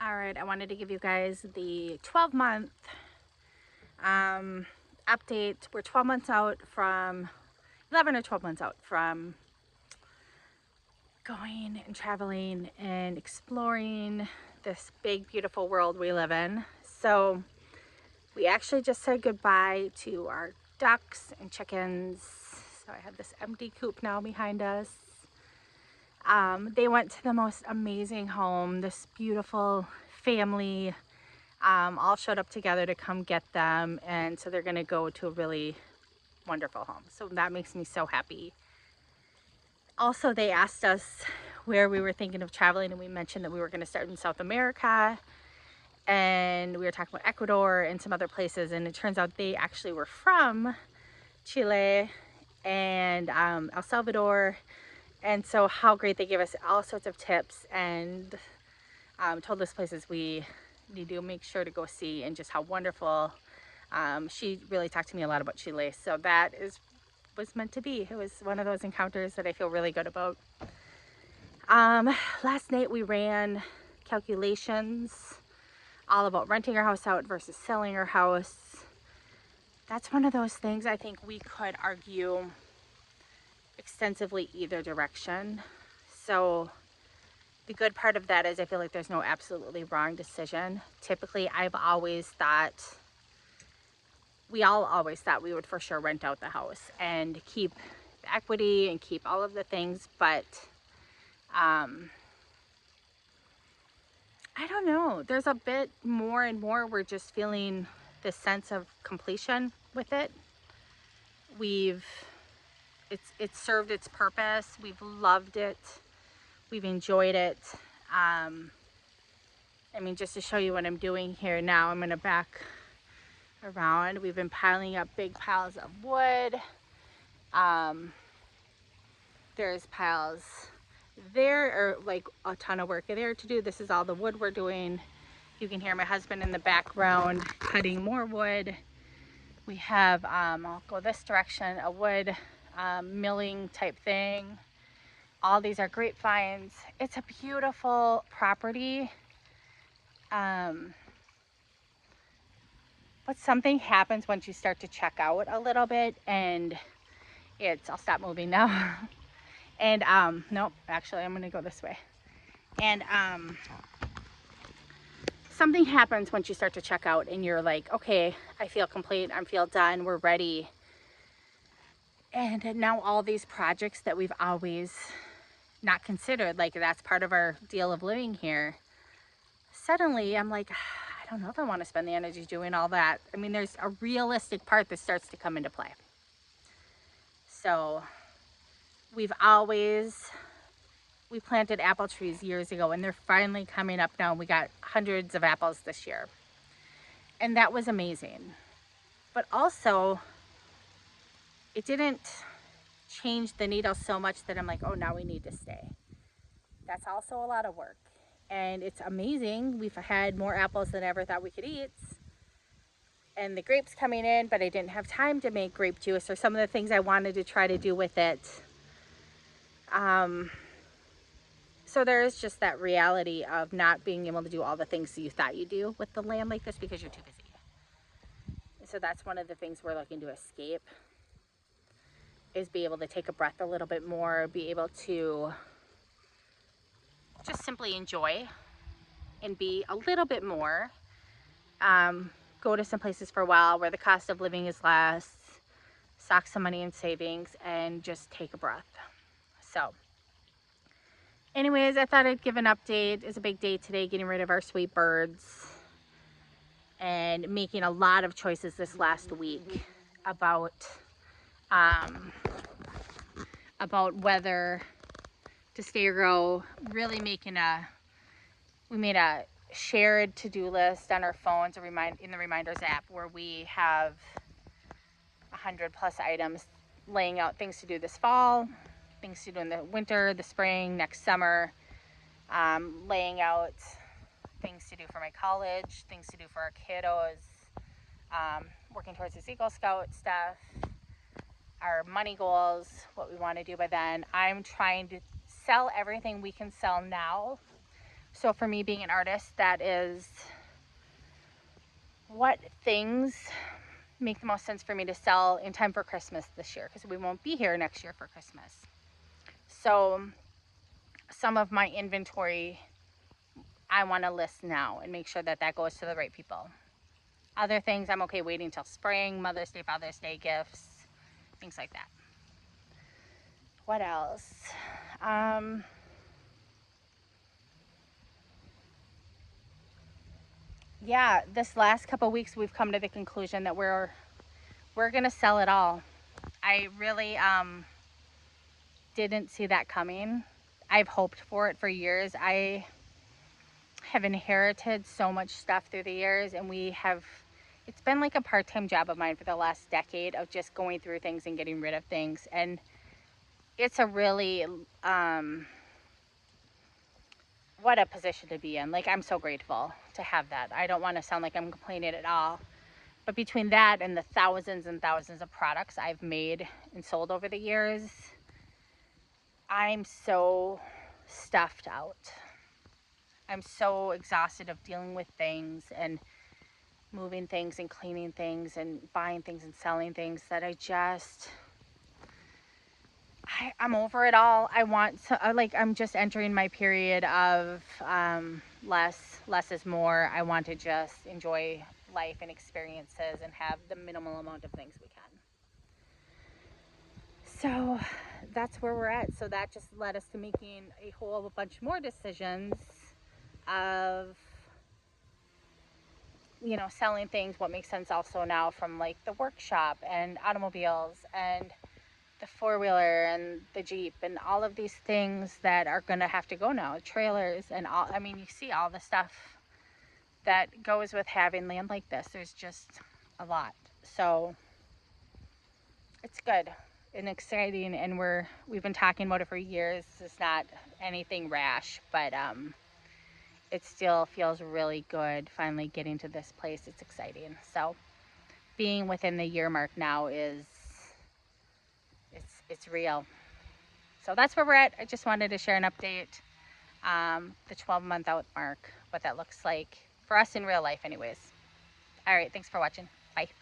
All right, I wanted to give you guys the 12-month update. We're 12 months out from, 11 or 12 months out from going and traveling and exploring this big, beautiful world we live in. So we actually just said goodbye to our ducks and chickens. So I have this empty coop now behind us. They went to the most amazing home, this beautiful family all showed up together to come get them, and so they're gonna go to a really wonderful home. So that makes me so happy. Also, they asked us where we were thinking of traveling, and we mentioned that we were gonna start in South America, and we were talking about Ecuador and some other places, and it turns out they actually were from Chile and El Salvador. And so how great, they gave us all sorts of tips and told us places we need to make sure to go see and just how wonderful. She really talked to me a lot about Chile. So that was meant to be. It was one of those encounters that I feel really good about. Last night we ran calculations all about renting our house out versus selling our house. That's one of those things I think we could argue extensively either direction. So the good part of that is I feel like there's no absolutely wrong decision. Typically, we all always thought we would for sure rent out the house and keep the equity and keep all of the things, but I don't know. There's a bit more and more we're just feeling this sense of completion with it. It's served its purpose. We've loved it. We've enjoyed it. I mean, just to show you what I'm doing here now, I'm gonna back around. We've been piling up big piles of wood. There's piles there, or like a ton of work there to do. This is all the wood we're doing. You can hear my husband in the background cutting more wood. We have, I'll go this direction, a wood milling type thing. All these are grapevines. It's a beautiful property. But something happens once you start to check out a little bit, and I'll stop moving now. And nope, actually I'm gonna go this way. And something happens once you start to check out and you're like, okay, I feel complete, I feel done, we're ready. And now all these projects that we've always not considered, like that's part of our deal of living here, suddenly I'm like, I don't know if I want to spend the energy doing all that. I mean, there's a realistic part that starts to come into play. So we planted apple trees years ago, and they're finally coming up now. We got hundreds of apples this year, and that was amazing. But also, it didn't change the needle so much that I'm like, oh, now we need to stay. That's also a lot of work, and it's amazing. We've had more apples than I ever thought we could eat, and the grapes coming in, but I didn't have time to make grape juice or some of the things I wanted to try to do with it. So there is just that reality of not being able to do all the things that you thought you do with the land like this because you're too busy. So that's one of the things we're looking to escape, is be able to take a breath a little bit more, be able to just simply enjoy and be a little bit more. Go to some places for a while where the cost of living is less, sock some money in savings, and just take a breath. So anyways, I thought I'd give an update. It's a big day today, getting rid of our sweet birds and making a lot of choices this last week about whether to stay or go. Really we made a shared to-do list on our phones, in the reminders app, where we have 100+ items laying out things to do this fall, things to do in the winter, the spring, next summer, laying out things to do for my college, things to do for our kiddos, working towards this Eagle Scout stuff, our money goals, what we want to do by then. I'm trying to sell everything we can sell now So for me, being an artist, that is what things make the most sense for me to sell in time for Christmas this year, because we won't be here next year for Christmas. So some of my inventory I want to list now and make sure that that goes to the right people. Other things I'm okay waiting till spring, Mother's Day, Father's Day gifts, things like that. What else? Yeah, this last couple weeks we've come to the conclusion that we're gonna sell it all. I really didn't see that coming. I've hoped for it for years. I have inherited so much stuff through the years, and it's been like a part-time job of mine for the last decade of just going through things and getting rid of things. And it's a really what a position to be in. Like, I'm so grateful to have that. I don't want to sound like I'm complaining at all, but between that and the thousands and thousands of products I've made and sold over the years, I'm so stuffed out. I'm so exhausted of dealing with things and moving things and cleaning things and buying things and selling things that I'm over it all. I want to, I'm just entering my period of less is more. I want to just enjoy life and experiences and have the minimal amount of things we can. So that's where we're at. So that just led us to making a whole bunch more decisions of, selling things, what makes sense also now from like the workshop and automobiles and the four-wheeler and the Jeep and all of these things that are going to have to go now, trailers and all. I mean, you see all the stuff that goes with having land like this. There's just a lot. So it's good and exciting, and we've been talking about it for years. It's not anything rash, but it still feels really good finally getting to this place. It's exciting. So being within the year mark now it's real. So that's where we're at. I just wanted to share an update, the 12-month out mark, what that looks like for us in real life anyways. All right, thanks for watching.